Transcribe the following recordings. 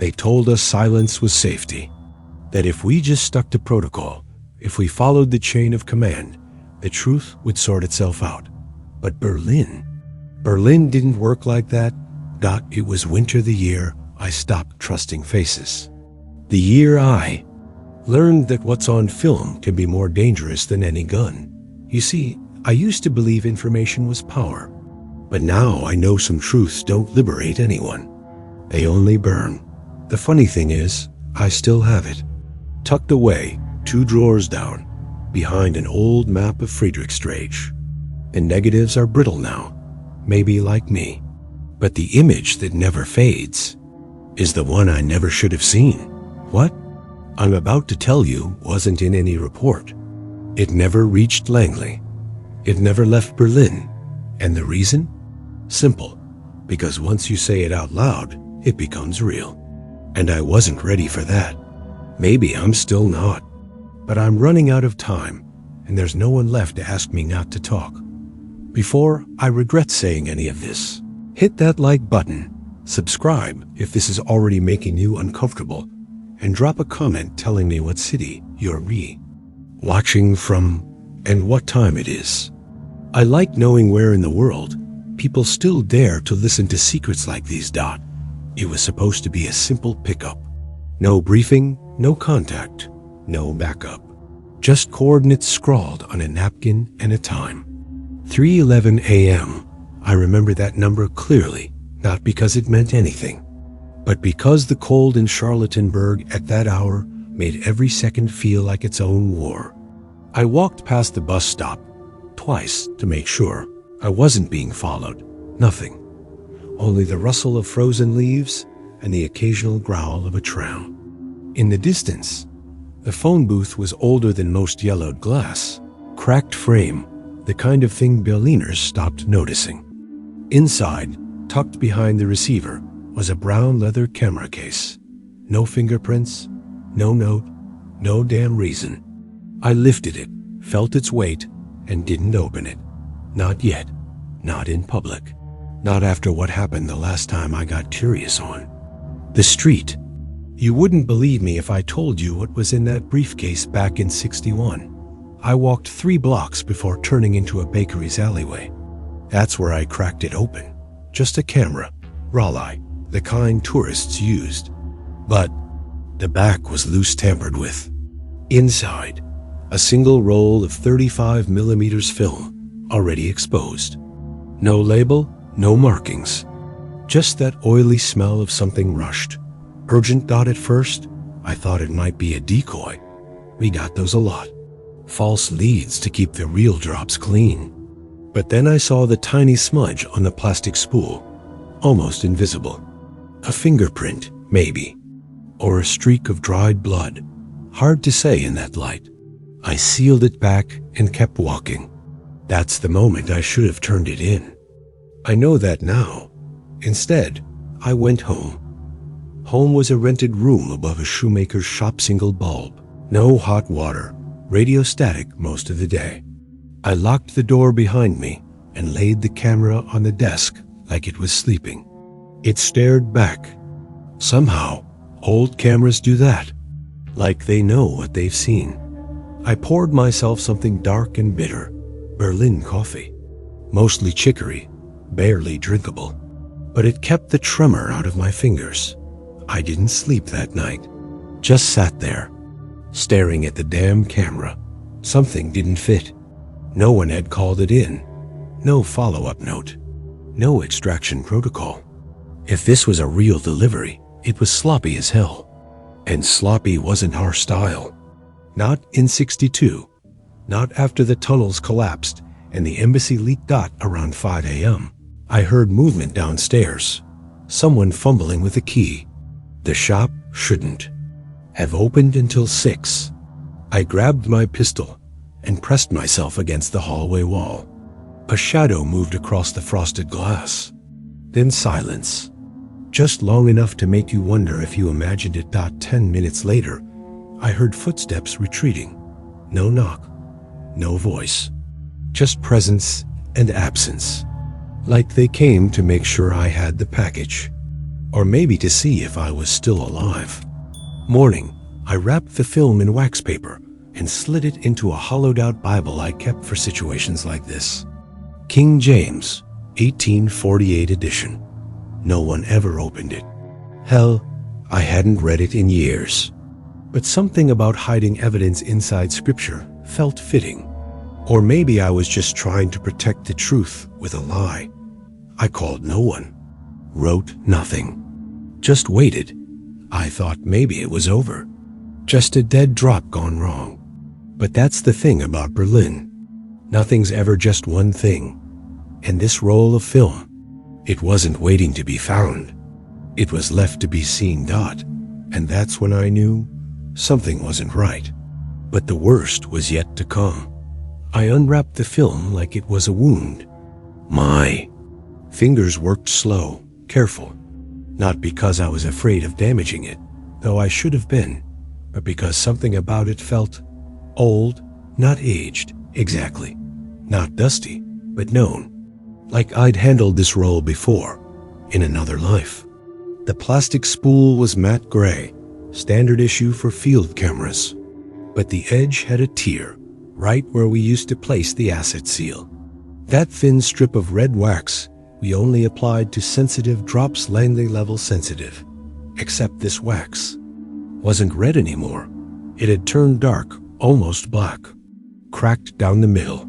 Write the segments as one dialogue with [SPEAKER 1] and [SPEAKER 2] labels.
[SPEAKER 1] They told us silence was safety, that if we just stuck to protocol, if we followed the chain of command, the truth would sort itself out. But Berlin didn't work like that. It was winter the year I stopped trusting faces. The year I learned that what's on film can be more dangerous than any gun. You see, I used to believe information was power, but now I know some truths don't liberate anyone. They only burn. The funny thing is, I still have it, tucked away 2 drawers down, behind an old map of Friedrichstraße. The negatives are brittle now, maybe like me, but the image that never fades is the one I never should have seen. What I'm about to tell you wasn't in any report. It never reached Langley. It never left Berlin. And the reason? Simple. Because once you say it out loud, it becomes real. And I wasn't ready for that. Maybe I'm still not. But I'm running out of time, and there's no one left to ask me not to talk. Before I regret saying any of this, hit that like button, subscribe if this is already making you uncomfortable, and drop a comment telling me what city you're watching from and what time it is. I like knowing where in the world people still dare to listen to secrets like these. It was supposed to be a simple pickup. No briefing, no contact, no backup. Just coordinates scrawled on a napkin and a time. 3:11 a.m. I remember that number clearly, not because it meant anything, but because the cold in Charlottenburg at that hour made every second feel like its own war. I walked past the bus stop twice to make sure I wasn't being followed. Nothing. Only the rustle of frozen leaves and the occasional growl of a tram. In the distance, the phone booth was older than most yellowed glass, cracked frame, the kind of thing Berliners stopped noticing. Inside, tucked behind the receiver, was a brown leather camera case. No fingerprints, no note, no damn reason. I lifted it, felt its weight, and didn't open it. Not yet. Not in public. Not after what happened the last time I got curious on the street. You wouldn't believe me if I told you what was in that briefcase back in '61. I walked 3 blocks before turning into a bakery's alleyway. That's where I cracked it open. Just a camera, Raleigh, the kind tourists used. But the back was loose tampered with. Inside, a single roll of 35mm film, already exposed. No label, no markings. Just that oily smell of something rushed. Urgent. At first, I thought it might be a decoy. We got those a lot. False leads to keep the real drops clean. But then I saw the tiny smudge on the plastic spool, almost invisible. A fingerprint, maybe. Or a streak of dried blood. Hard to say in that light. I sealed it back and kept walking. That's the moment I should have turned it in. I know that now. Instead, I went home. Home was a rented room above a shoemaker's shop, single bulb. No hot water, radio static most of the day. I locked the door behind me and laid the camera on the desk like it was sleeping. It stared back. Somehow, old cameras do that, like they know what they've seen. I poured myself something dark and bitter, Berlin coffee, mostly chicory, barely drinkable, but it kept the tremor out of my fingers. I didn't sleep that night, just sat there, staring at the damn camera. Something didn't fit. No one had called it in. No follow-up note. No extraction protocol. If this was a real delivery, it was sloppy as hell. And sloppy wasn't our style. Not in '62. Not after the tunnels collapsed and the embassy leaked. Around 5 a.m. I heard movement downstairs. Someone fumbling with a key. The shop shouldn't have opened until 6. I grabbed my pistol and pressed myself against the hallway wall. A shadow moved across the frosted glass. Then silence. Just long enough to make you wonder if you imagined it. 10 minutes later, I heard footsteps retreating. No knock, no voice. Just presence and absence. Like they came to make sure I had the package. or maybe to see if I was still alive. Morning, I wrapped the film in wax paper and slid it into a hollowed-out Bible I kept for situations like this. King James, 1848 edition. No one ever opened it. Hell, I hadn't read it in years. But something about hiding evidence inside Scripture felt fitting. Or maybe I was just trying to protect the truth with a lie. I called no one, wrote nothing, just waited. I thought maybe it was over, just a dead drop gone wrong. But that's the thing about Berlin. Nothing's ever just one thing. And this roll of film, it wasn't waiting to be found. It was left to be seen. And that's when I knew something wasn't right. But the worst was yet to come. I unwrapped the film like it was a wound. My fingers worked slow, careful. Not because I was afraid of damaging it, though I should have been, but because something about it felt old, not aged, exactly. Not dusty, but known. Like I'd handled this roll before, in another life. The plastic spool was matte gray, standard issue for field cameras. But the edge had a tear, right where we used to place the asset seal. That thin strip of red wax we only applied to sensitive drops Langley level sensitive. Except this wax wasn't red anymore. It had turned dark, almost black, cracked down the middle.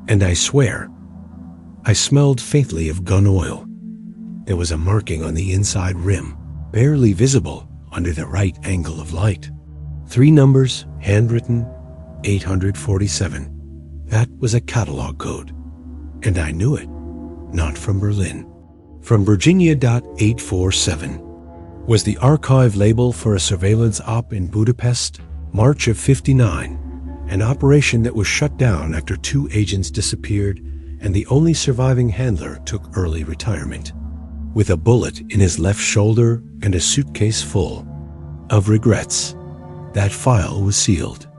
[SPEAKER 1] And I swear, I smelled faintly of gun oil. There was a marking on the inside rim, barely visible under the right angle of light. 3 numbers, handwritten, 847. That was a catalog code. And I knew it. Not from Berlin. From Virginia.847. Was the archive label for a surveillance op in Budapest, March of '59. An operation that was shut down after 2 agents disappeared and the only surviving handler took early retirement. With a bullet in his left shoulder and a suitcase full of regrets. That file was sealed.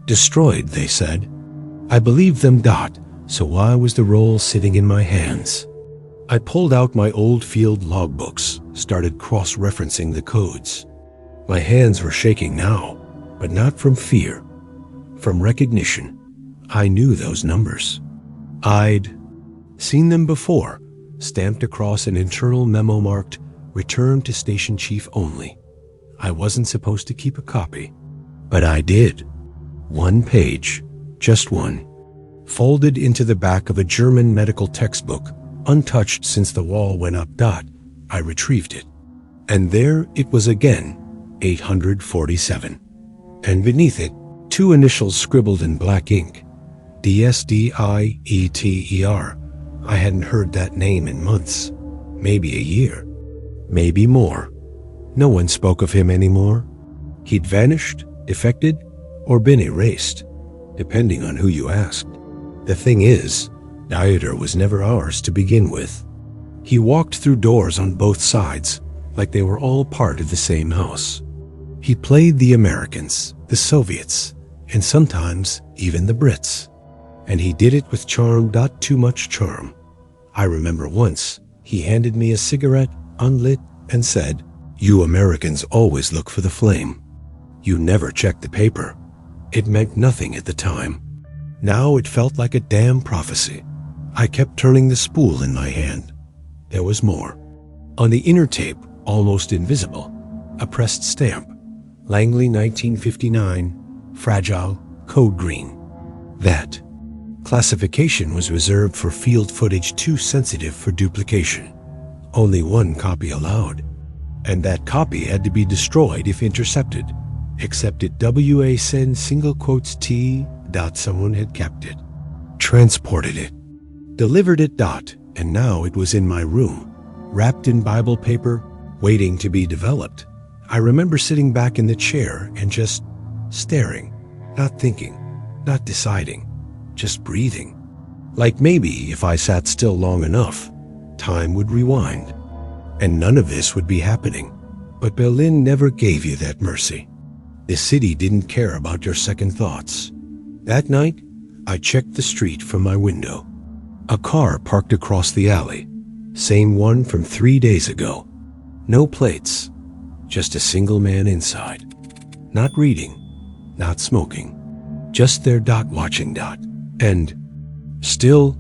[SPEAKER 1] Destroyed, they said. I believed them. So why was the roll sitting in my hands? I pulled out my old field logbooks, started cross-referencing the codes. My hands were shaking now, but not from fear. From recognition. I knew those numbers. I'd seen them before, stamped across an internal memo marked, "Return to Station Chief only." I wasn't supposed to keep a copy, but I did. 1 page, just one. Folded into the back of a German medical textbook, untouched since the wall went up. I retrieved it. And there it was again, 847. And beneath it, 2 initials scribbled in black ink. DSDIETER. I hadn't heard that name in months. Maybe a year. Maybe more. No one spoke of him anymore. He'd vanished, defected, or been erased, depending on who you asked. The thing is, Dieter was never ours to begin with. He walked through doors on both sides, like they were all part of the same house. He played the Americans, the Soviets, and sometimes even the Brits. And he did it with charm. Too much charm. I remember once, he handed me a cigarette, unlit, and said, "You Americans always look for the flame. You never check the paper." It meant nothing at the time. Now it felt like a damn prophecy. I kept turning the spool in my hand. There was more. On the inner tape, almost invisible, a pressed stamp. Langley 1959, fragile, code green. That classification was reserved for field footage too sensitive for duplication. Only 1 copy allowed. And that copy had to be destroyed if intercepted. Except at WASN single quotes T. Someone had kept it. Transported it. Delivered it. And now it was in my room, wrapped in Bible paper, waiting to be developed. I remember sitting back in the chair and just staring, not thinking, not deciding, just breathing. Like maybe if I sat still long enough, time would rewind. And none of this would be happening. But Berlin never gave you that mercy. The city didn't care about your second thoughts. That night, I checked the street from my window. A car parked across the alley. Same one from 3 days ago. No plates, just a single man inside. Not reading, not smoking, just their watching. And still,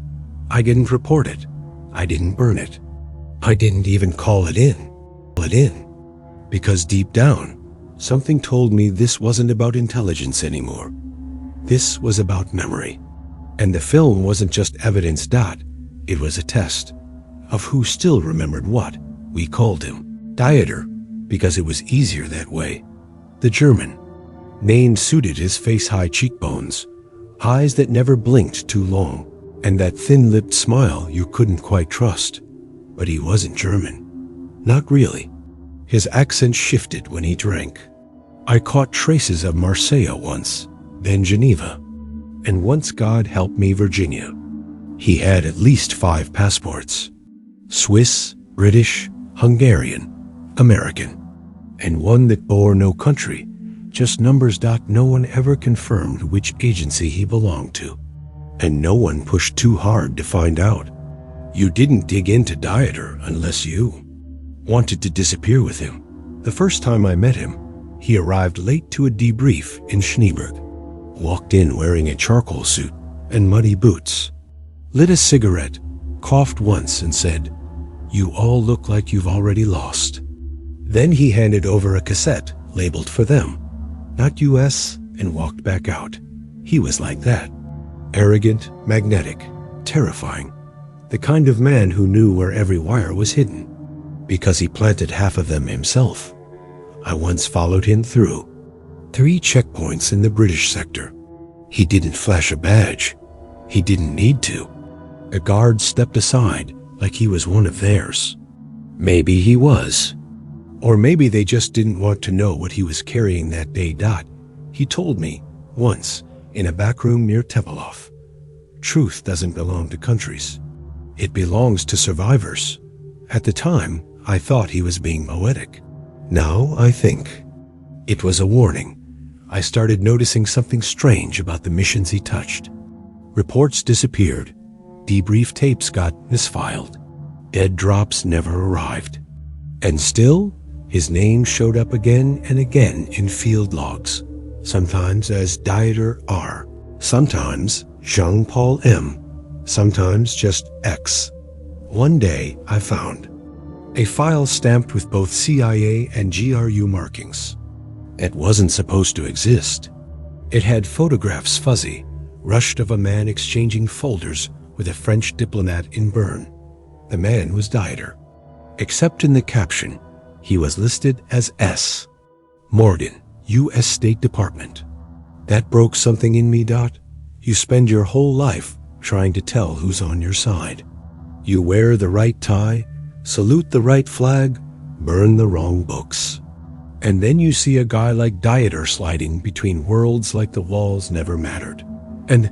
[SPEAKER 1] I didn't report it. I didn't burn it. I didn't even call it in. Because deep down, something told me this wasn't about intelligence anymore. This was about memory. And the film wasn't just evidence. It was a test of who still remembered what. We called him Dieter because it was easier that way. The German. Name suited his face-high cheekbones, eyes that never blinked too long, and that thin-lipped smile you couldn't quite trust. But he wasn't German. Not really. His accent shifted when he drank. I caught traces of Marseille once, then Geneva, and once, God help me, Virginia. He had at least 5 passports. Swiss, British, Hungarian, American, and one that bore no country, just numbers. No one ever confirmed which agency he belonged to, and no one pushed too hard to find out. You didn't dig into Dieter unless you wanted to disappear with him. The first time I met him, he arrived late to a debrief in Schneeberg, walked in wearing a charcoal suit and muddy boots, lit a cigarette, coughed once and said, "You all look like you've already lost." Then he handed over a cassette labeled for them, not US, and walked back out. He was like that. Arrogant, magnetic, terrifying. The kind of man who knew where every wire was hidden, because he planted half of them himself. I once followed him through 3 checkpoints in the British sector. He didn't flash a badge. He didn't need to. A guard stepped aside like he was one of theirs. Maybe he was. Or maybe they just didn't want to know what he was carrying that day. He told me once in a back room near Tepelov, truth doesn't belong to countries. It belongs to survivors. At the time, I thought he was being poetic. Now I think it was a warning. I started noticing something strange about the missions he touched. Reports disappeared. Debrief tapes got misfiled. Dead drops never arrived. And still, his name showed up again and again in field logs, sometimes as Dieter R., sometimes Jean-Paul M., sometimes just X. One day, I found a file stamped with both CIA and GRU markings. It wasn't supposed to exist. It had photographs fuzzy, rushed of a man exchanging folders with a French diplomat in Bern. The man was Dieter. Except in the caption, he was listed as S. Morgan, U.S. State Department. That broke something in me. You spend your whole life trying to tell who's on your side. You wear the right tie, salute the right flag, burn the wrong books. And then you see a guy like Dieter sliding between worlds like the walls never mattered. And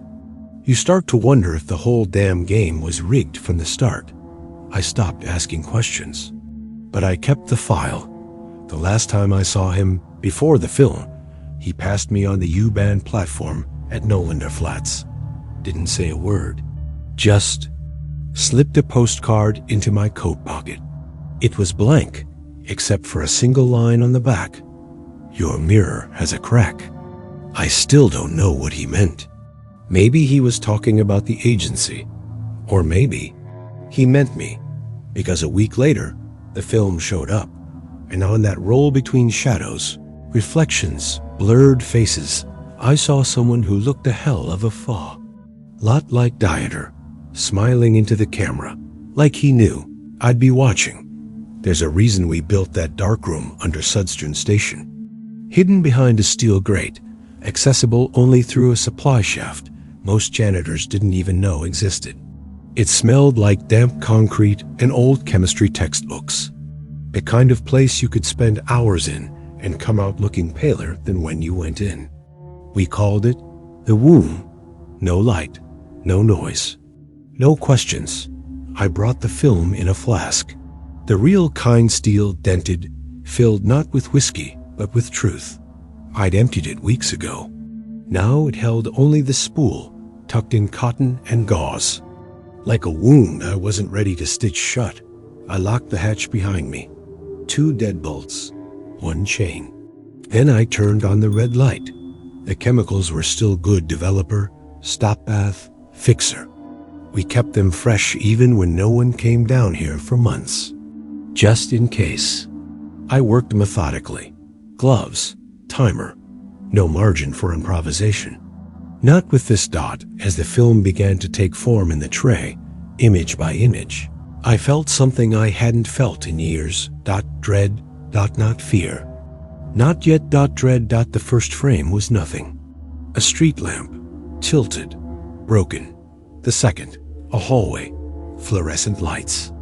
[SPEAKER 1] you start to wonder if the whole damn game was rigged from the start. I stopped asking questions, but I kept the file. The last time I saw him, before the film, he passed me on the U-Bahn platform at Nolander Flats. Didn't say a word, just slipped a postcard into my coat pocket. It was blank, except for a single line on the back. Your mirror has a crack. I still don't know what he meant. Maybe he was talking about the agency, or maybe he meant me, because a week later, the film showed up, and on that roll between shadows, reflections, blurred faces, I saw someone who looked a hell of a fa. Lot like Dieter, smiling into the camera, like he knew I'd be watching. There's a reason we built that darkroom under Sudstern Station. Hidden behind a steel grate, accessible only through a supply shaft most janitors didn't even know existed. It smelled like damp concrete and old chemistry textbooks. The kind of place you could spend hours in and come out looking paler than when you went in. We called it the womb. No light, no noise, no questions. I brought the film in a flask. The real kind steel, dented, filled not with whiskey, but with truth. I'd emptied it weeks ago. Now it held only the spool, tucked in cotton and gauze. Like a wound I wasn't ready to stitch shut, I locked the hatch behind me. 2 deadbolts, 1 chain. Then I turned on the red light. The chemicals were still good, developer, stop bath, fixer. We kept them fresh even when no one came down here for months. Just in case. I worked methodically. Gloves, timer, no margin for improvisation. Not with this dot. As the film began to take form in the tray, image by image, I felt something I hadn't felt in years. Dread, not fear. Not yet. Dread. The first frame was nothing. A street lamp, tilted, broken. The second, a hallway, fluorescent lights.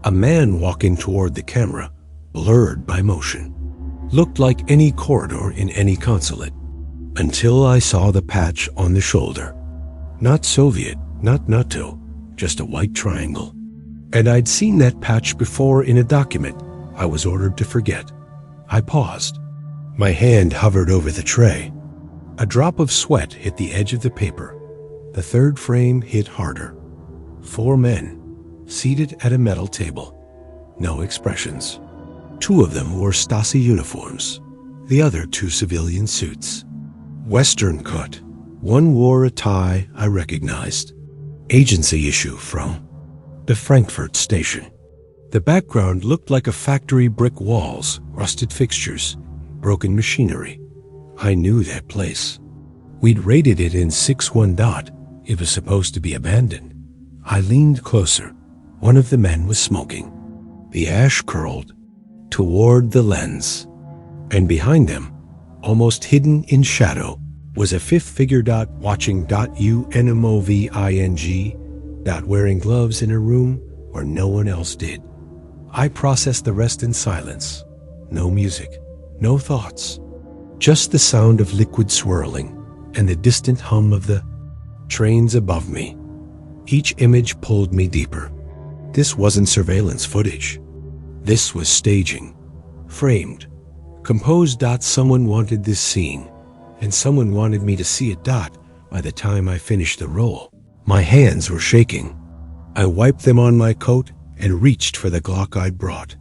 [SPEAKER 1] A man walking toward the camera, blurred by motion. Looked like any corridor in any consulate. Until I saw the patch on the shoulder. Not Soviet, not NATO, just a white triangle. And I'd seen that patch before in a document I was ordered to forget. I paused. My hand hovered over the tray. A drop of sweat hit the edge of the paper. The third frame hit harder. 4 men, seated at a metal table. No expressions. 2 of them wore Stasi uniforms. The other 2 civilian suits. Western cut. 1 wore a tie I recognized. Agency issue from the Frankfurt station. The background looked like a factory, brick walls, rusted fixtures, broken machinery. I knew that place. We'd raided it in 6-1. It was supposed to be abandoned. I leaned closer. One of the men was smoking. The ash curled toward the lens. And behind them, almost hidden in shadow, was a 5th figure. Watching. Unmoving. Wearing gloves in a room where no one else did. I processed the rest in silence. No music, no thoughts. Just the sound of liquid swirling and the distant hum of the trains above me. Each image pulled me deeper. This wasn't surveillance footage. This was staging. Framed. Composed. Someone wanted this scene, and someone wanted me to see it. By the time I finished the roll, my hands were shaking. I wiped them on my coat and reached for the Glock I'd brought.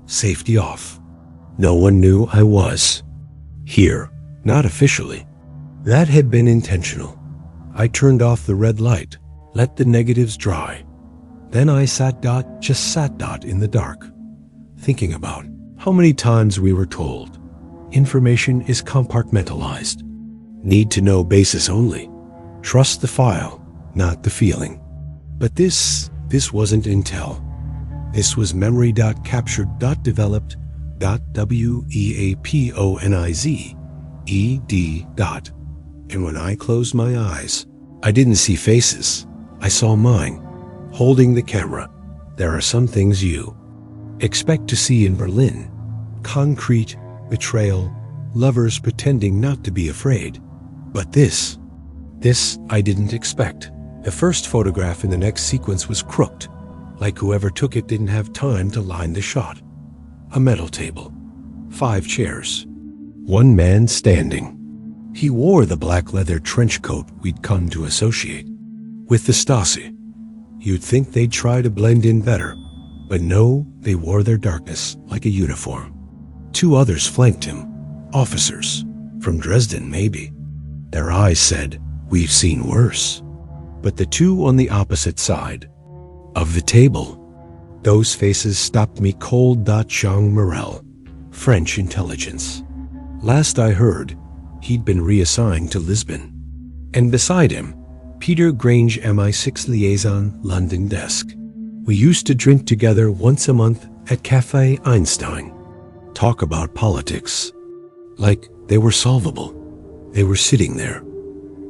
[SPEAKER 1] Safety off. No one knew I was here, not officially. That had been intentional. I turned off the red light, let the negatives dry. Then I sat. Just sat. In the dark, thinking about how many times we were told information is compartmentalized. Need to know basis only. Trust the file, not the feeling. But this wasn't intel. This was memory. Captured. Developed. WEAPONIZED. And when I closed my eyes, I didn't see faces. I saw mine, holding the camera. There are some things you expect to see in Berlin. Concrete, betrayal, lovers pretending not to be afraid. But this I didn't expect. The first photograph in the next sequence was crooked, like whoever took it didn't have time to line the shot. A metal table, 5 chairs, 1 man standing. He wore the black leather trench coat we'd come to associate with the Stasi. You'd think they'd try to blend in better, but no, they wore their darkness like a uniform. 2 others flanked him, officers, from Dresden maybe. Their eyes said, "We've seen worse." But the 2 on the opposite side of the table, those faces stopped me cold. Jean Morel, French intelligence. Last I heard, he'd been reassigned to Lisbon. And beside him, Peter Grange, MI6 liaison, London desk. We used to drink together once a month at Café Einstein. Talk about politics. Like they were solvable. They were sitting there,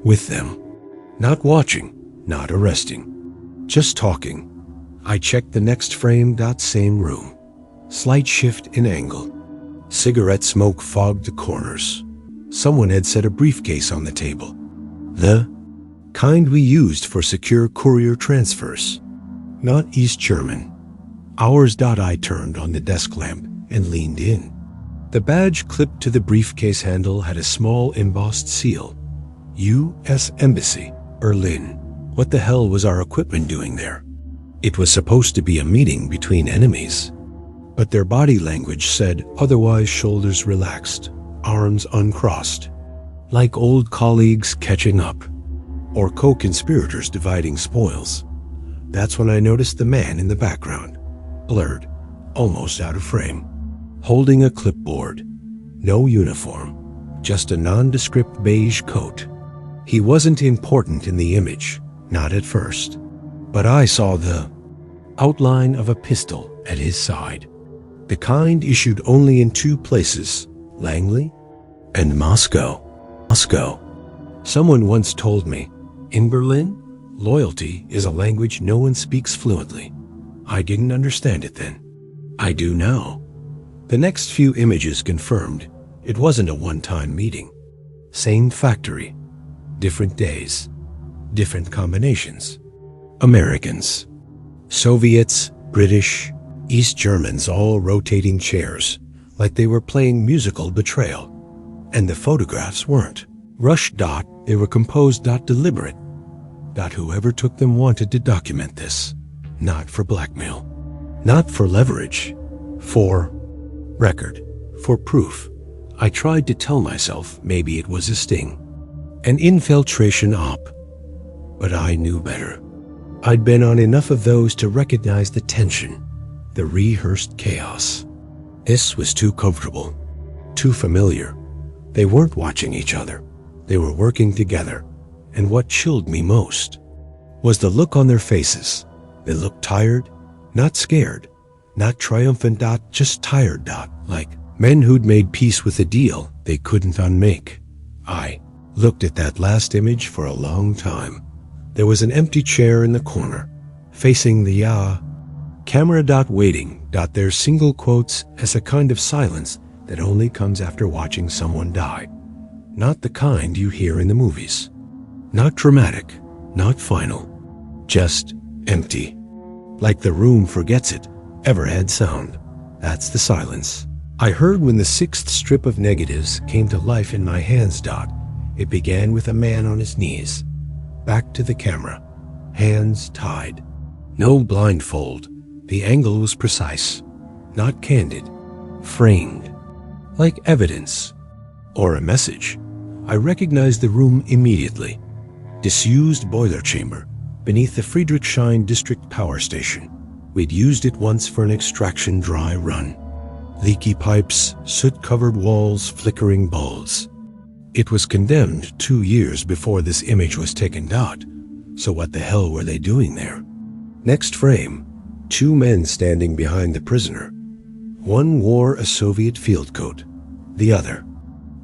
[SPEAKER 1] with them. Not watching, not arresting. Just talking. I checked the next frame. Same room. Slight shift in angle. Cigarette smoke fogged the corners. Someone had set a briefcase on the table. The kind we used for secure courier transfers. Not East German. Ours. I turned on the desk lamp and leaned in. The badge clipped to the briefcase handle had a small embossed seal. U.S. Embassy, Berlin. What the hell was our equipment doing there? It was supposed to be a meeting between enemies. but their body language said otherwise. Shoulders relaxed, arms uncrossed, like old colleagues catching up, or co-conspirators dividing spoils. That's when I noticed the man in the background, blurred, almost out of frame, holding a clipboard. No uniform, just a nondescript beige coat. He wasn't important in the image, not at first, but I saw the outline of a pistol at his side, the kind issued only in two places, Langley and Moscow. Someone once told me, in Berlin, loyalty is a language no one speaks fluently. I didn't understand it then. I do now. The next few images confirmed it wasn't a one-time meeting. Same factory, different days, different combinations. Americans, Soviets, British, East Germans all rotating chairs like they were playing musical betrayal. And the photographs weren't rushed. They were composed. Deliberate. Whoever took them wanted to document this, not for blackmail, not for leverage, for record, for proof. I tried to tell myself maybe it was a sting, an infiltration op, but I knew better. I'd been on enough of those to recognize the tension, the rehearsed chaos. This was too comfortable, too familiar. They weren't watching each other. They were working together. And what chilled me most was the look on their faces. They looked tired, not scared, not triumphant. Just tired. Like men who'd made peace with a deal they couldn't unmake. I looked at that last image for a long time. There was an empty chair in the corner, facing the camera. Waiting. There's single quotes as a kind of silence that only comes after watching someone die. Not the kind you hear in the movies. Not dramatic, not final, just empty. Like the room forgets it ever had sound. That's the silence I heard when the sixth strip of negatives came to life in my hands. It began with a man on his knees, back to the camera, hands tied. No blindfold. The angle was precise, not candid, framed, like evidence or a message. I recognized the room immediately. Disused boiler chamber beneath the Friedrichshain district power station. We'd used it once for an extraction dry run. Leaky pipes, soot-covered walls, flickering bulbs. It was condemned 2 years before this image was taken. So what the hell were they doing there? Next frame, 2 men standing behind the prisoner. One wore a Soviet field coat. The other,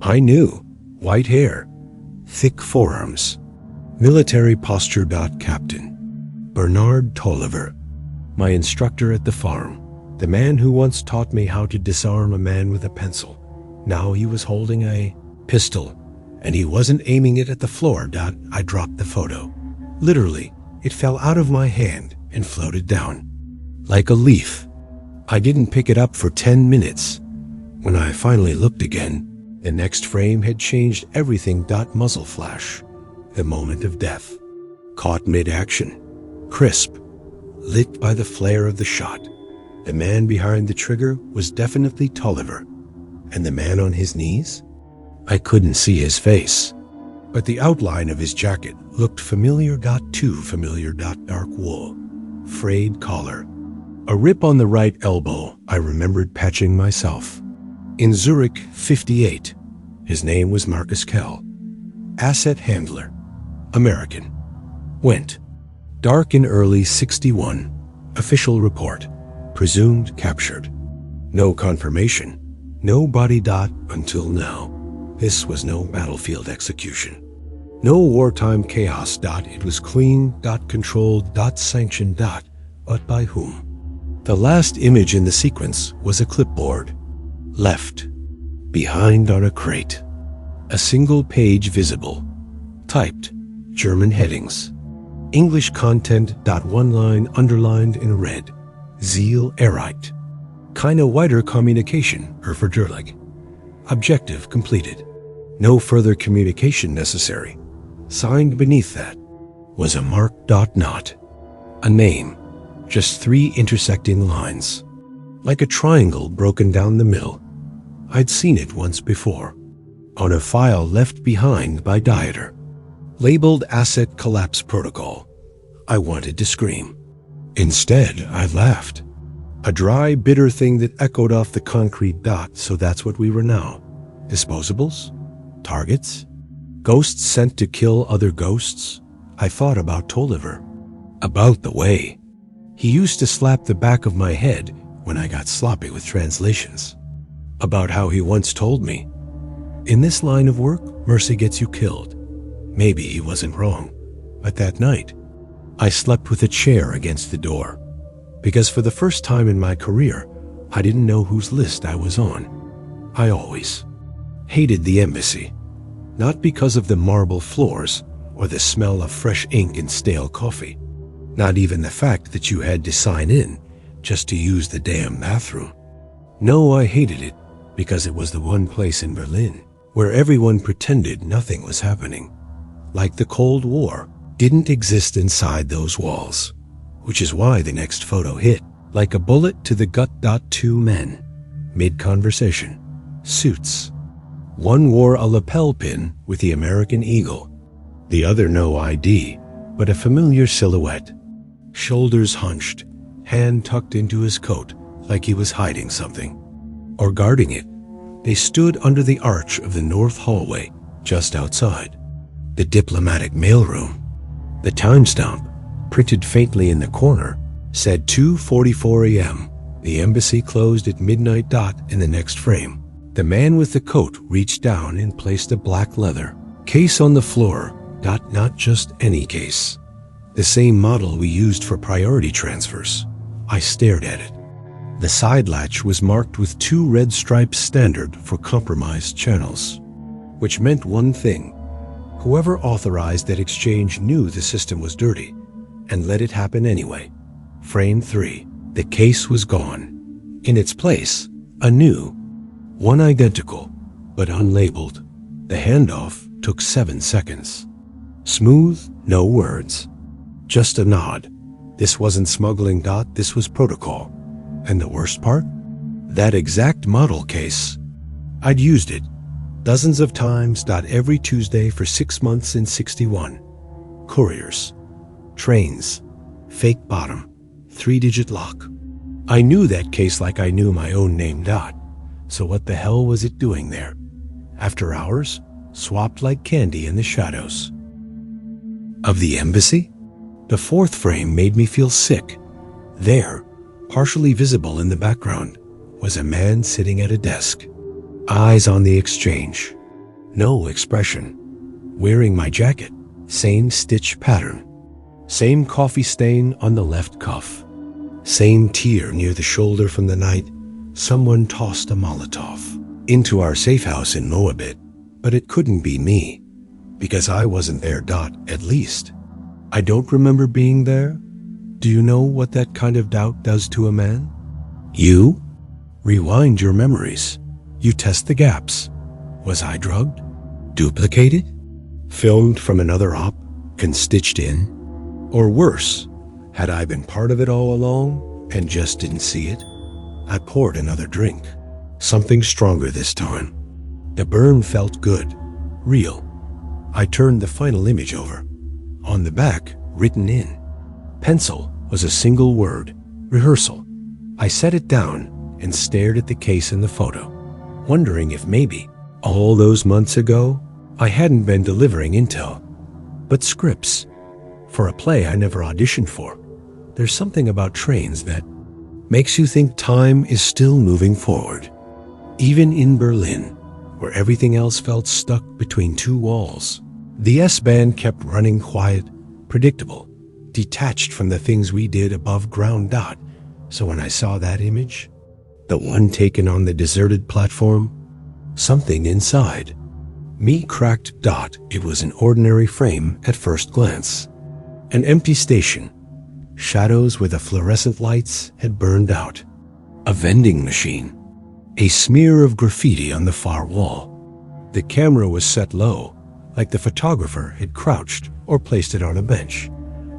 [SPEAKER 1] I knew, white hair, thick forearms. Military posture. Captain Bernard Tolliver, my instructor at the farm, the man who once taught me how to disarm a man with a pencil. Now he was holding a pistol, and he wasn't aiming it at the floor. I dropped the photo. Literally, it fell out of my hand and floated down, like a leaf. I didn't pick it up for 10 minutes. When I finally looked again, the next frame had changed everything. Muzzle flash. The moment of death, caught mid-action, crisp, lit by the flare of the shot. The man behind the trigger was definitely Tolliver. And the man on his knees? I couldn't see his face, but the outline of his jacket looked familiar. Too familiar. Dark wool, frayed collar, a rip on the right elbow. I remembered patching myself. In Zurich, 58. His name was Marcus Kell. Asset handler. American. Went dark in early 61. Official report. Presumed captured. No confirmation. No body. Until now. This was no battlefield execution. No wartime chaos. It was clean. Controlled. Sanctioned. But by whom? The last image in the sequence was a clipboard. Left. Behind on a crate. A single page visible. Typed. German headings. English content. One line underlined in red. Zeal erreicht. Keine weitere Kommunikation erforderlich. Objective completed. No further communication necessary. Signed beneath that was a marked not. A name. Just 3 intersecting lines. like a triangle broken down the middle. I'd seen it once before, on a file left behind by Dieter, labeled Asset Collapse Protocol. I wanted to scream. Instead, I laughed. A dry, bitter thing that echoed off the concrete dot, so that's what we were now. Disposables? Targets? Ghosts sent to kill other ghosts? I thought about Tolliver. About the way he used to slap the back of my head when I got sloppy with translations. About how he once told me, "In this line of work, mercy gets you killed." Maybe he wasn't wrong. But that night, I slept with a chair against the door, because for the first time in my career, I didn't know whose list I was on. I always hated the embassy, not because of the marble floors or the smell of fresh ink and stale coffee, not even the fact that you had to sign in just to use the damn bathroom. No, I hated it because it was the one place in Berlin where everyone pretended nothing was happening, like the Cold War didn't exist inside those walls, which is why the next photo hit like a bullet to the gut. Two men, mid-conversation, suits. One wore a lapel pin with the American eagle, the other no ID, but a familiar silhouette. Shoulders hunched, hand tucked into his coat like he was hiding something, or guarding it. They stood under the arch of the north hallway just outside the diplomatic mailroom. The timestamp, printed faintly in the corner, said 2:44 a.m. The embassy closed at midnight. In the next frame, the man with the coat reached down and placed a black leather case on the floor. Not just any case. The same model we used for priority transfers. I stared at it. The side latch was marked with 2 red stripes, standard for compromised channels, which meant one thing. Whoever authorized that exchange knew the system was dirty and let it happen anyway. Frame 3. The case was gone. In its place, a new one, identical but unlabeled. The handoff took 7 seconds. Smooth, no words, just a nod. This wasn't smuggling. This was protocol. And the worst part? That exact model case. I'd used it dozens of times. Every Tuesday for 6 months in 61. Couriers, trains, fake bottom, 3-digit lock. I knew that case like I knew my own name. So what the hell was it doing there? After hours, swapped like candy in the shadows of the embassy? The 4th frame made me feel sick. There, partially visible in the background, was a man sitting at a desk, eyes on the exchange, no expression, wearing my jacket, same stitch pattern, same coffee stain on the left cuff, same tear near the shoulder from the night someone tossed a Molotov into our safe house in Moabit. But it couldn't be me, because I wasn't there. At least, I don't remember being there. Do you know what that kind of doubt does to a man? You rewind your memories. You test the gaps. Was I drugged? Duplicated? Filmed from another op? Constitched in? Or worse, had I been part of it all along and just didn't see it? I poured another drink. Something stronger this time. The burn felt good, real. I turned the final image over. On the back, written in pencil, was a single word: rehearsal. I set it down and stared at the case in the photo, wondering if maybe, all those months ago, I hadn't been delivering intel, but scripts for a play I never auditioned for. There's something about trains that makes you think time is still moving forward, even in Berlin, where everything else felt stuck between 2 walls. The S-Bahn kept running quiet, predictable, detached from the things we did above ground. So when I saw that image, the one taken on the deserted platform, something inside me cracked. It was an ordinary frame at first glance. An empty station, shadows where the fluorescent lights had burned out. A vending machine, a smear of graffiti on the far wall. The camera was set low, like the photographer had crouched or placed it on a bench.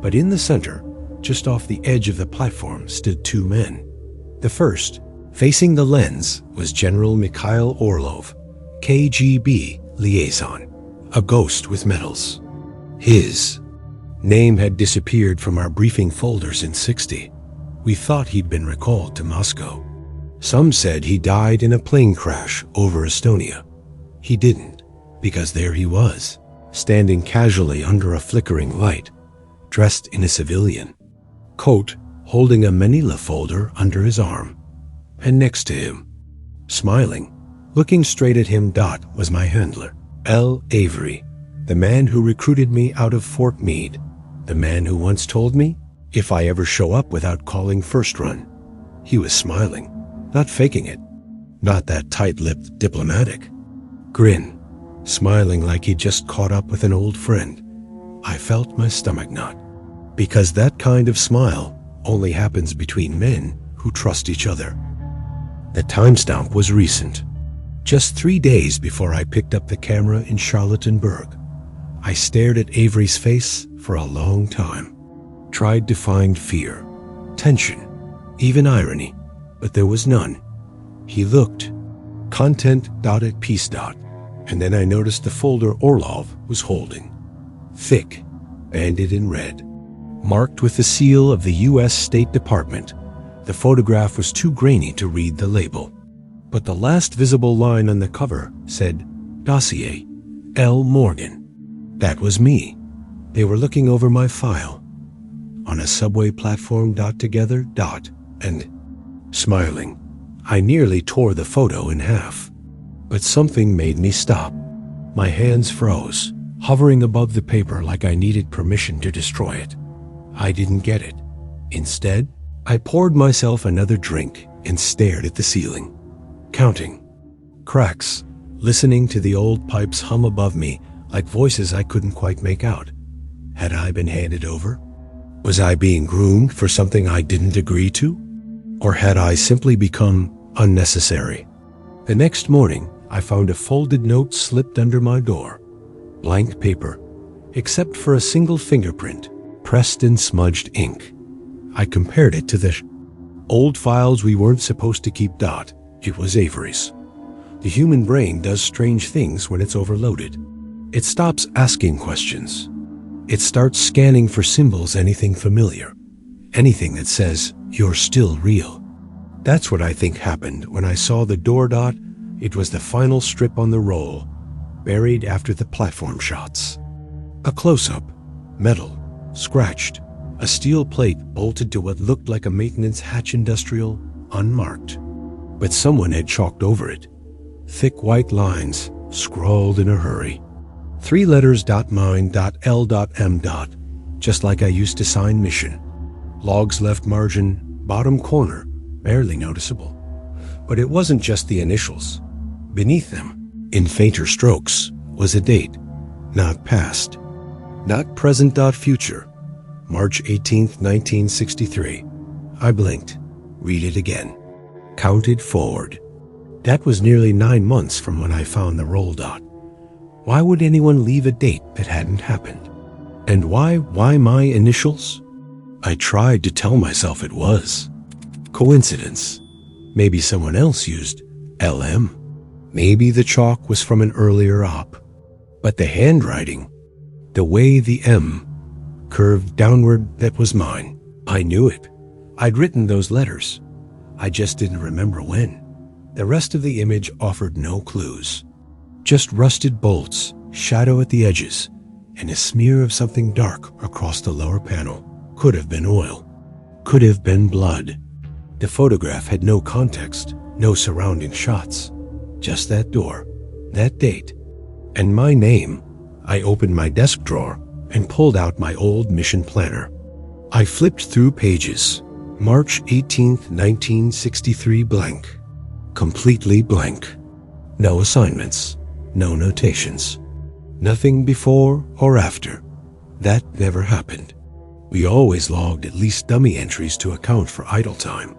[SPEAKER 1] But in the center, just off the edge of the platform, stood 2 men. The first, Facing the lens was General Mikhail Orlov, KGB liaison, a ghost with medals. His name had disappeared from our briefing folders in '60. We thought he'd been recalled to Moscow. Some said he died in a plane crash over Estonia. He didn't, because there he was, standing casually under a flickering light, dressed in a civilian coat, holding a manila folder under his arm. And next to him, smiling, looking straight at him, was my handler, L. Avery, the man who recruited me out of Fort Meade, the man who once told me if I ever show up without calling first run. He was smiling, not faking it, not that tight-lipped diplomatic grin, smiling like he'd just caught up with an old friend. I felt my stomach knot, because that kind of smile only happens between men who trust each other. The timestamp was recent, just 3 days before I picked up the camera in Charlottenburg. I stared at Avery's face for a long time, tried to find fear, tension, even irony, but there was none. He looked, content at peace. And then I noticed the folder Orlov was holding, thick, banded in red, marked with the seal of the U.S. State Department. The photograph was too grainy to read the label, but the last visible line on the cover said, Dossier, L. Morgan. That was me. They were looking over my file. On a subway platform, together, and smiling. I nearly tore the photo in half, but something made me stop. My hands froze, hovering above the paper like I needed permission to destroy it. I didn't get it. Instead, I poured myself another drink and stared at the ceiling, counting cracks, listening to the old pipes hum above me like voices I couldn't quite make out. Had I been handed over? Was I being groomed for something I didn't agree to? Or had I simply become unnecessary? The next morning, I found a folded note slipped under my door. Blank paper, except for a single fingerprint, pressed in smudged ink. I compared it to the old files we weren't supposed to keep. It was Avery's. The human brain does strange things when it's overloaded. It stops asking questions. It starts scanning for symbols, anything familiar, anything that says you're still real. That's what I think happened when I saw the door. It was the final strip on the roll, buried after the platform shots. A close-up, metal, scratched, a steel plate bolted to what looked like a maintenance hatch, industrial, unmarked. But someone had chalked over it. Thick white lines, scrawled in a hurry. 3 letters, mine, L, M, just like I used to sign mission. Logs left margin, bottom corner, barely noticeable. But it wasn't just the initials. Beneath them, in fainter strokes, was a date. Not past, not present. Future. March 18th, 1963. I blinked. Read it again. Counted forward. That was nearly 9 months from when I found the roll. Why would anyone leave a date that hadn't happened? And why my initials? I tried to tell myself it was coincidence. Maybe someone else used LM. Maybe the chalk was from an earlier op. But the handwriting, the way the M curved downward, that was mine. I knew it. I'd written those letters. I just didn't remember when. The rest of the image offered no clues. Just rusted bolts, shadow at the edges, and a smear of something dark across the lower panel. Could have been oil. Could have been blood. The photograph had no context, no surrounding shots. Just that door, that date, and my name. I opened my desk drawer and pulled out my old mission planner. I flipped through pages. March 18th, 1963, blank. Completely blank. No assignments, no notations. Nothing before or after. That never happened. We always logged at least dummy entries to account for idle time.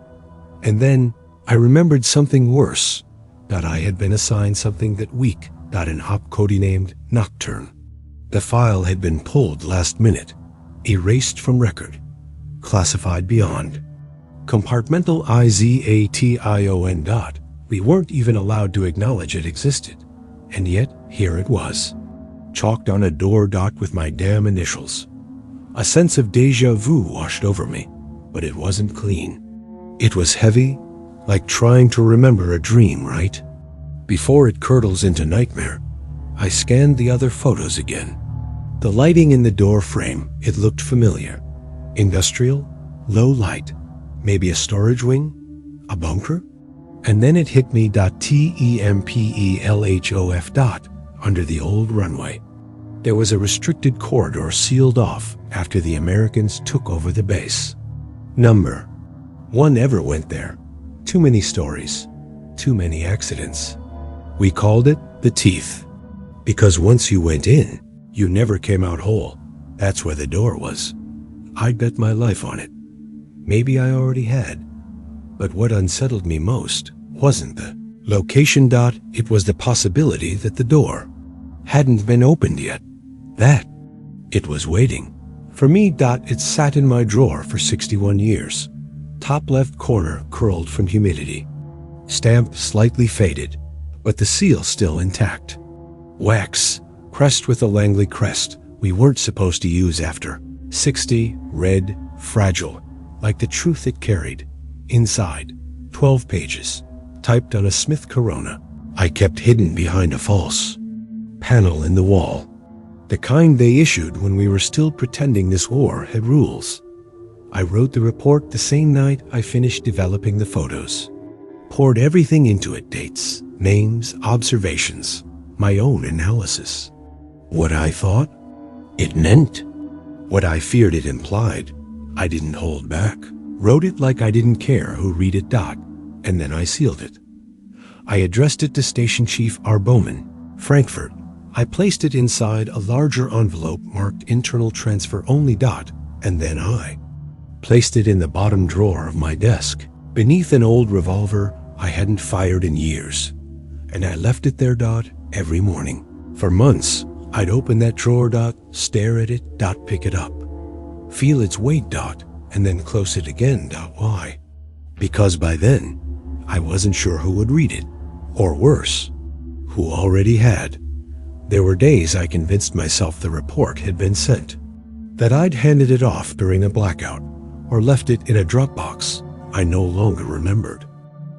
[SPEAKER 1] And then I remembered something worse, that I had been assigned something that week, an op codenamed Nocturne. The file had been pulled last minute, erased from record, classified beyond. Compartmentalization dot. We weren't even allowed to acknowledge it existed. And yet, here it was. Chalked on a door dot with my damn initials. A sense of déjà vu washed over me, but it wasn't clean. It was heavy, like trying to remember a dream, right? Before it curdles into nightmare, I scanned the other photos again. The lighting in the door frame, it looked familiar. Industrial, low light, maybe a storage wing, a bunker? And then it hit me .tempelhof under the old runway. There was a restricted corridor sealed off after the Americans took over the base. Number. One ever went there. Too many stories. Too many accidents. We called it the Teeth. Because once you went in, you never came out whole. That's where the door was. I'd bet my life on it. Maybe I already had. But what unsettled me most wasn't the location dot, it was the possibility that the door hadn't been opened yet. That it was waiting. For me dot, it sat in my drawer for 61 years. Top left corner curled from humidity. Stamp slightly faded, but the seal still intact. Wax, pressed with a Langley crest we weren't supposed to use after 60, red, fragile, like the truth it carried. Inside, 12 pages, typed on a Smith Corona. I kept hidden behind a false panel in the wall. The kind they issued when we were still pretending this war had rules. I wrote the report the same night I finished developing the photos. Poured everything into it, dates, names, observations, my own analysis. What I thought, it meant. What I feared it implied, I didn't hold back. Wrote it like I didn't care who read it dot, and then I sealed it. I addressed it to Station Chief R. Bowman, Frankfurt. I placed it inside a larger envelope marked internal transfer only dot, and then I placed it in the bottom drawer of my desk, beneath an old revolver I hadn't fired in years. And I left it there dot every morning. For months, I'd open that drawer dot, stare at it dot, pick it up, feel its weight dot, and then close it again dot. Why? Because by then, I wasn't sure who would read it, or worse, who already had. There were days I convinced myself the report had been sent, that I'd handed it off during a blackout, or left it in a Dropbox I no longer remembered.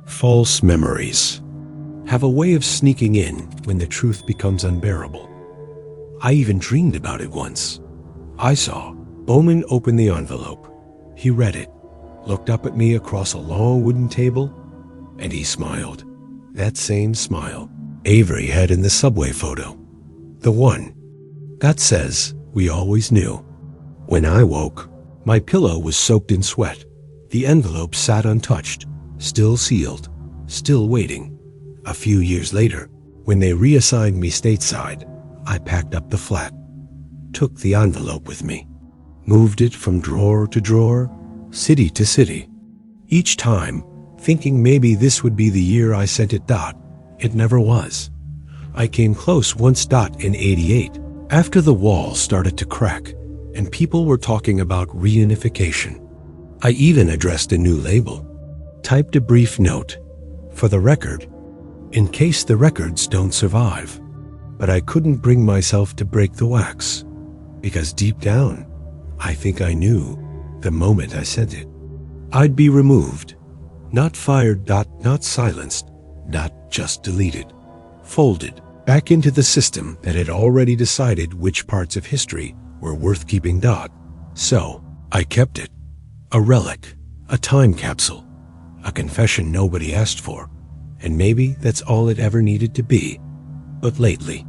[SPEAKER 1] False memories have a way of sneaking in when the truth becomes unbearable. I even dreamed about it once. I saw Bowman open the envelope. He read it, looked up at me across a long wooden table, and he smiled. That same smile Avery had in the subway photo. The one that says we always knew. When I woke, my pillow was soaked in sweat. The envelope sat untouched, still sealed, still waiting. A few years later, when they reassigned me stateside, I packed up the flat, took the envelope with me, moved it from drawer to drawer, city to city. Each time, thinking maybe this would be the year I sent it dot, it never was. I came close once dot in '88, after the wall started to crack and people were talking about reunification. I even addressed a new label, typed a brief note, for the record, in case the records don't survive. But I couldn't bring myself to break the wax, because deep down, I think I knew the moment I sent it, I'd be removed, not fired dot, not silenced dot, just deleted, folded back into the system that had already decided which parts of history were worth keeping dot. So I kept it, a relic, a time capsule, a confession nobody asked for, and maybe that's all it ever needed to be. But lately,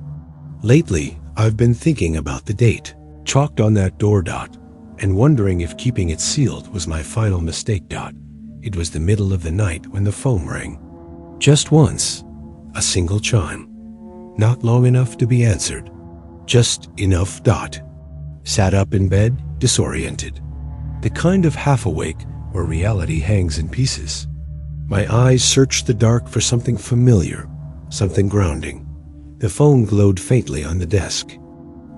[SPEAKER 1] I've been thinking about the date, chalked on that door dot, and wondering if keeping it sealed was my final mistake dot. It was the middle of the night when the phone rang. Just once, a single chime. Not long enough to be answered. Just enough dot. Sat up in bed, disoriented. The kind of half-awake where reality hangs in pieces. My eyes searched the dark for something familiar, something grounding. The phone glowed faintly on the desk.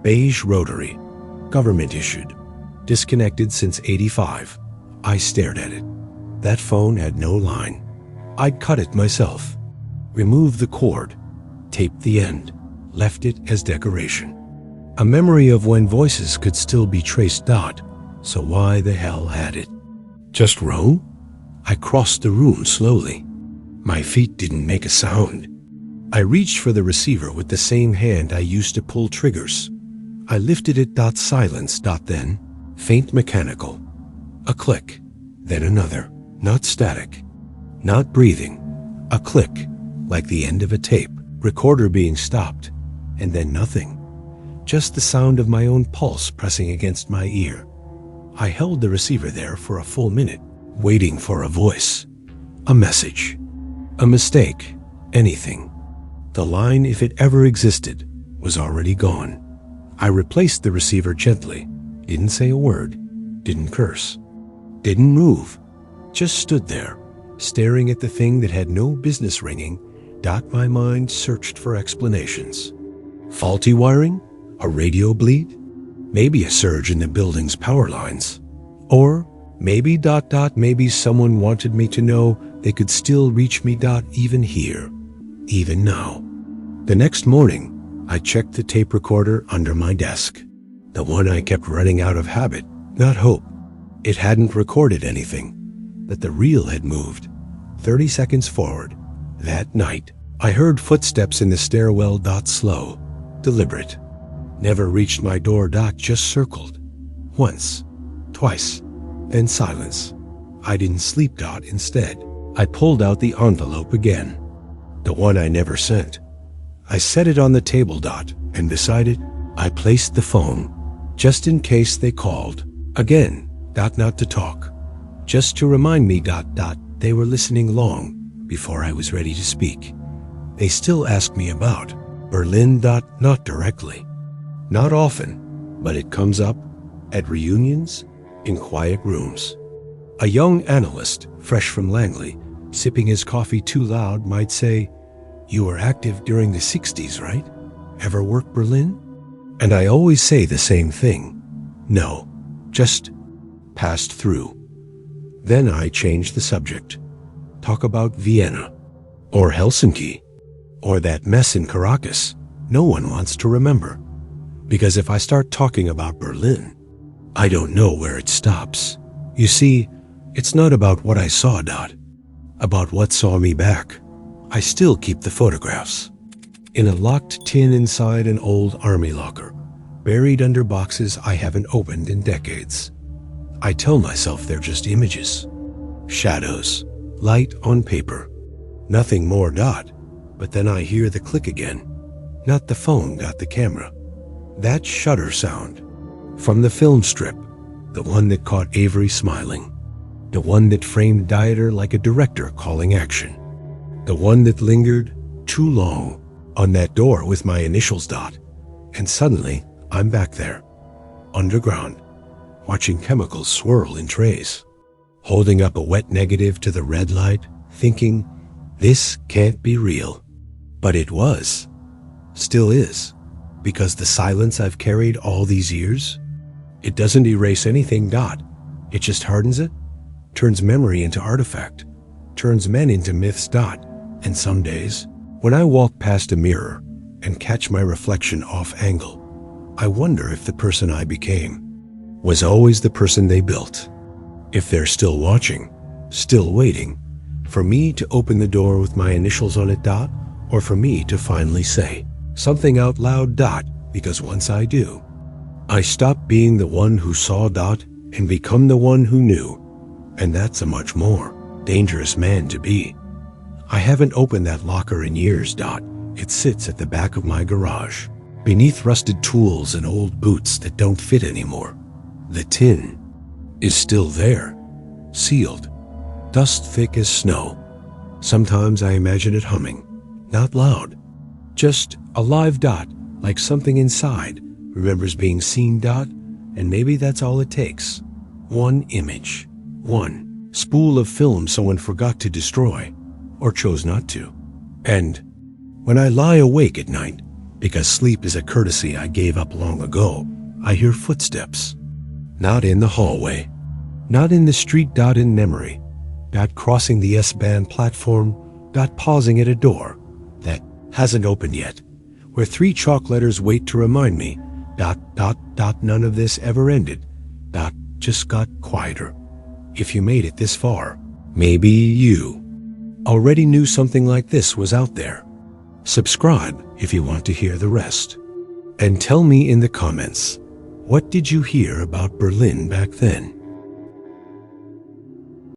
[SPEAKER 1] Beige rotary, government issued, disconnected since '85. I stared at it. That phone had no line. I'd cut it myself, removed the cord, taped the end, left it as decoration. A memory of when voices could still be traced. So why the hell had it? Just row? I crossed the room slowly. My feet didn't make a sound. I reached for the receiver with the same hand I used to pull triggers. I lifted it. Silence. Then, faint mechanical. A click, then another. Not static, not breathing. A click, like the end of a tape recorder being stopped, and then nothing. Just the sound of my own pulse pressing against my ear. I held the receiver there for a full minute, waiting for a voice, a message, a mistake, anything. The line, if it ever existed, was already gone. I replaced the receiver gently, didn't say a word, didn't curse, didn't move, just stood there, staring at the thing that had no business ringing. My mind searched for explanations. Faulty wiring? A radio bleed? Maybe a surge in the building's power lines. Or maybe ... maybe someone wanted me to know they could still reach me ... even here, even now. The next morning, I checked the tape recorder under my desk. The one I kept running out of habit, not hope. It hadn't recorded anything, but the reel had moved. 30 seconds forward. That night, I heard footsteps in the stairwell. Slow, deliberate. Never reached my door. Just circled. Once, twice, then silence. I didn't sleep. Instead, I pulled out the envelope again. The one I never sent. I set it on the table. And beside it, I placed the phone, just in case they called. Again, not to talk. Just to remind me. They were listening long before I was ready to speak. They still ask me about Berlin. Not directly. Not often, but it comes up at reunions, in quiet rooms. A young analyst, fresh from Langley, sipping his coffee too loud, might say, "You were active during the 60s, right? Ever work Berlin?" And I always say the same thing. No, just passed through. Then I change the subject. Talk about Vienna, or Helsinki, or that mess in Caracas no one wants to remember. Because if I start talking about Berlin, I don't know where it stops. You see, it's not about what I saw, about what saw me back. I still keep the photographs in a locked tin inside an old army locker, buried under boxes I haven't opened in decades. I tell myself they're just images, shadows, light on paper, nothing more. But then I hear the click again. Not the phone, the camera. That shutter sound from the film strip, the one that caught Avery smiling, the one that framed Dieter like a director calling action, the one that lingered too long on that door with my initials. And suddenly, I'm back there, underground, watching chemicals swirl in trays, holding up a wet negative to the red light, thinking, this can't be real. But it was, still is, because the silence I've carried all these years, it doesn't erase anything. It just hardens it, turns memory into artifact, turns men into myths. And some days, when I walk past a mirror and catch my reflection off angle, I wonder if the person I became was always the person they built. If they're still watching, still waiting, for me to open the door with my initials on it. Or for me to finally say something out loud. Because once I do, I stop being the one who saw. And become the one who knew. And that's a much more dangerous man to be. I haven't opened that locker in years. It sits at the back of my garage, beneath rusted tools and old boots that don't fit anymore. The tin is still there, sealed, dust thick as snow. Sometimes I imagine it humming, not loud, just a live. Like something inside remembers being seen. And maybe that's all it takes. One image, one spool of film someone forgot to destroy, or chose not to. And when I lie awake at night, because sleep is a courtesy I gave up long ago, I hear footsteps. Not in the hallway, not in the street. In memory, crossing the S-Bahn platform, pausing at a door that hasn't opened yet, where 3 chalk letters wait to remind me, none of this ever ended, just got quieter. If you made it this far, maybe you already knew something like this was out there. Subscribe if you want to hear the rest. And tell me in the comments, what did you hear about Berlin back then?